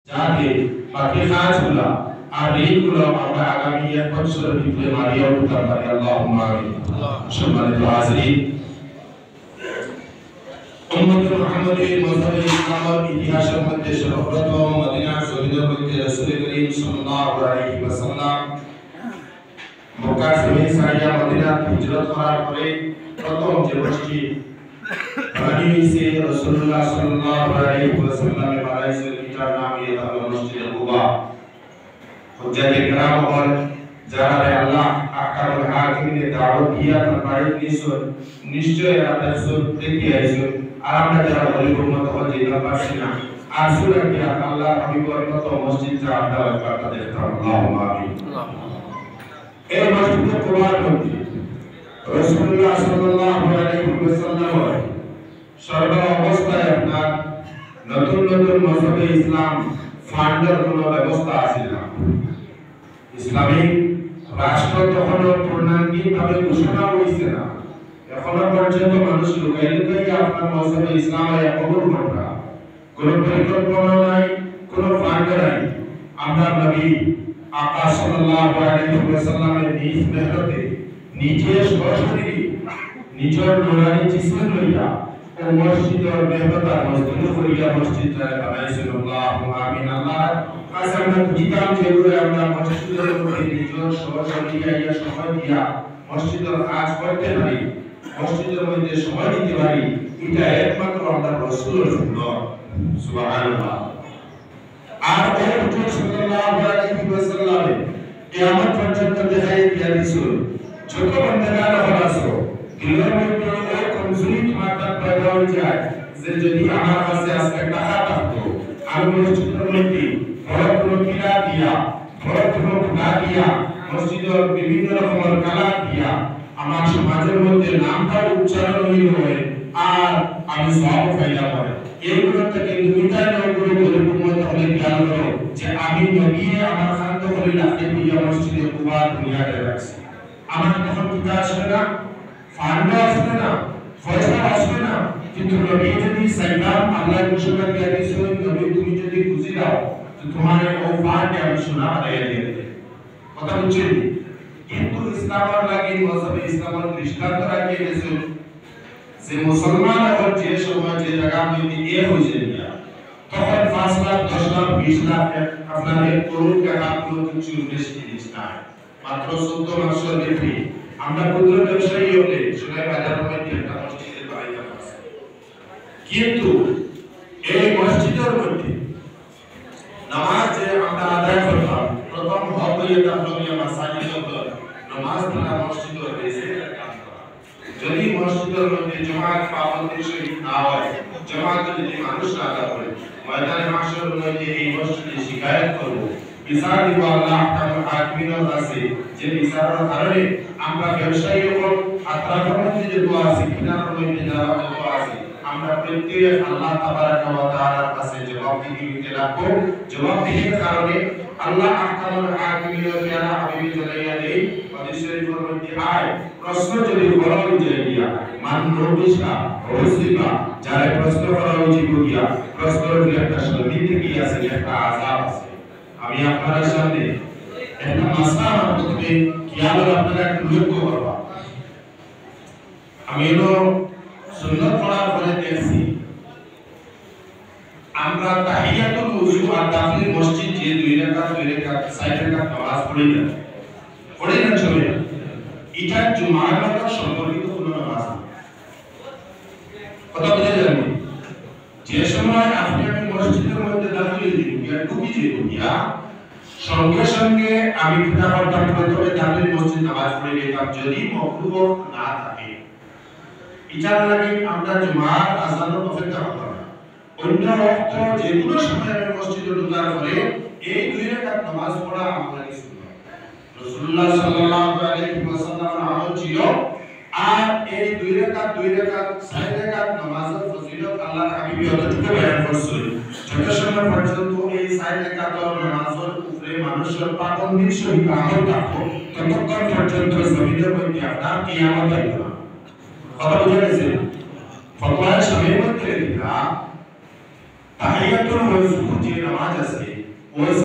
যাতে বাকি কাজগুলো আর ঋণগুলো আমরা আগামী 1 বছরের ভিতরে মারিয়ে উঠতে পারি। আল্লাহুম্মা আমিন। সম্মানিত হাজিরিন, উম্মতে মুহাম্মাদের মযহাবে ইসলামের ইতিহাসের মধ্যে সর্বপ্রথম মদিনার শহীদের মধ্যে রাসূল করিম সাল্লাল্লাহু আলাইহি ওয়াসাল্লাম মক্কা থেকে সারিয়া মদিনা হিজরত করার পরে প্রথম যে মসজিদ বানিয়েছে রাসূলুল্লাহ সাল্লাল্লাহু আলাইহি ওয়াসাল্লামের বানাইছে, এটার নাম হলো মসজিদ কুবা। হুজ্জাতে কেরাম হল যারা আল্লাহ আহকামুল হাকিমিনের দাওয়াত দিয়া তার বাড়ি নিশ্চয় নিশ্চয় আপনার সব দেখে আইছেন। আর আমরা যারা গরিব উম্মত হল যেটা পারছি না, আর সুরা কি আল্লাহ হাবিবের মতো মসজিদটা আমরা করতে দেখতাম। আল্লাহুম্মা আমিন। এই মসজিদে কুবার মধ্যে রাসূলুল্লাহ সাল্লাল্লাহু আলাইহি ওয়াসাল্লাম সর্ব অবস্থায় আপনার নতুন নতুন মযহবে ইসলাম ফান্ডের কোনো ব্যবস্থা আছে না। ইসলামিক রাষ্ট্র তখনও পূর্ণাঙ্গিকভাবে ঘোষণা হয়েছে না। এখনো পর্যন্ত মানুষ লুকাই লুকাই আপনার মযহবে ইসলামে কবুল করা, কোনো পরিকল্পনা নাই, কোনো ফান্ড নাই। আমরা নবী আকা সাল্লাল্লাহু আলাইহি ওয়াসাল্লামের নিজ মেহনতে নিজে সরাসরি নিজের নুরানি জিসম লইয়া ও মসজিদের মেহনতা মজবুত করিয়া মসজিদটা বানাইছেন। আল্লাহুম্মা আমিন। আল্লাহ কাছে আমরা জিতাম যেগুলো আমরা মসজিদের মধ্যে নিজের সরাসরি ইয়া সময় দিয়া মসজিদের কাজ করতে পারি, মসজিদের মধ্যে সময় দিতে পারি, এটা একমাত্র আমরা রাসূলের সুন্নাহ। সুবহানাল্লাহ। আর ওই হুজুর সাল্লাল্লাহু আলাইহি ওয়াসাল্লাম কিয়ামত পর্যন্ত দেখাই দিয়া দিয়েছিল ছোট বান্দারা হলাসো দিলের মধ্যে ওই কমজোরি মাত্রা পয়দা হয়ে যায় যে যদি আমার কাছে আজকে টাকা থাকতো আমি মসজিদের মধ্যে বড় বড় কিলা দিয়া বড় বড় খুঁটা দিয়া মসজিদের বিভিন্ন রকমের কালার দিয়া আমার সমাজের মধ্যে নামটা উচ্চারণ হয়ে আর আমি সব ফায়দা পাই। এইগুলো থেকে দুইটাই নগুলো করে উম্মত হলে খেয়াল করো যে আমি নবী আমার খান্ত করে রাখতে দিয়া মসজিদে কুবা দুনিয়াতে রাখছি। আমার তখন কিতা আসবে না, ফান্ড আসবে না, পয়সা আসবে না, কিন্তু নবী যদি সাইলাম আল্লাহ ঘোষণা দিয়া দিয়েছেন নবী তুমি যদি খুশি দাও তো তোমার ও ফান্ড আমি শোনা আদায় দিয়ে দেব। কথা বুঝছেন? কিন্তু ইসলামের লাগি মযহবে ইসলামের দৃষ্টান্ত রাখিয়ে গেছেন যে মুসলমান হল যে সময় যে জায়গা মধ্যে এ হয়েছে তখন 5 লাখ 10 লাখ 20 লাখ আপনার 1 করোড় টাকা কোনো কিছু বেশি জিনিস না, মাত্র 14 মাসের বেশি। আমরা ক্ষুদ্র ব্যবসায়ী হলে সোনাই বাজার মধ্যে একটা মসজিদের বাড়িতে আছে, কিন্তু এই মসজিদের মধ্যে নামাজ যে আমরা আদায় করতাম প্রথম হক হইয়া হলো মাসাজিদে নামাজ পড়া মসজিদের বেশি কাজ করা। যদি মসজিদের মধ্যে জামাত পাবন্দির সহিত না হয়, জামাত যদি মানুষ না করে ময়দানে মাশরুর মধ্যে এই মসজিদে শিকায়ত করব, বিচার দিব আল্লাহ আহকামুল হাকিমিনের কাছে যে বিচারের কারণে আমরা ব্যবসায়ী এবং আত্রাফের মধ্যে যে দোয়া আছে কিনার মধ্যে যারা দোয়া আছে আমরা প্রত্যেক আল্লাহ তাবারাকা ওয়া তাআলার কাছে জবাবদিহি দিতে লাগবো। জবাবদিহির কারণে আল্লাহ আহকামুল হাকিমিনের প্যারা হাবিব জানাইয়া দেই হাদিস শরীফের মধ্যে আয় প্রশ্ন যদি করা হয়ে গিয়া মান রবিশা ওসিবা যারা প্রশ্ন করা হয়ে গিয়া প্রশ্নের একটা শর্মিতে কি আছে, একটা আযাব আছে। আমি আপনাদের সামনে একটা মাসলা করতে কিয়াল আপনারা একটু লক্ষ্য করবা। আমি হলো সুন্নাত পড়ার পরে দেখছি আমরা তাহিয়াতুল ওযু আর দাখিল মসজিদ যে 2 রাকাত 6 রাকাত নামাজ পড়ি না সবাই, এটা জুমার মতো সম্পর্কিত কোনো নামাজ না। কথা বুঝে যাবেন? যে সময় আপনি মসজিদের মধ্যে দাখিল হইয়া ঢুকি যাইয়া সঙ্গে সঙ্গে আমি কিতা করতাম প্রথমে দাখিল মসজিদ নামাজ পড়ে যেতাম যদি মাকরুহ না থাকে। এটার লাগে আমরা জুমার আযানের অপেক্ষা করতাম না, অন্য ওয়াক্ত যে কোনো সময় আমি মসজিদে ঢোকার পরে এই 2 রাকাত নামাজ পড়া আমাদের সুন্নাত। রাসূলুল্লাহ সাল্লাল্লাহু আলাইহি ওয়াসাল্লামের আমল ছিল। আর এই 2 রাকাত 6 রাকাত নামাজের ফজিলত আল্লাহর হাবিব যতটুকু বয়ান করছেন যত সময় পর্যন্ত এই 6 রাকাতের নামাজের উপরে মানুষের পাবন্দির সহিত আমল থাকবে ততক্ষণ পর্যন্ত জমিনের মধ্যে আপনার কিয়ামত হবে না। কথা বুঝা গেছে? ফতোয়ার সময়ের মধ্যে তাহিয়াতুল ওযু যে নামাজ আছে ওই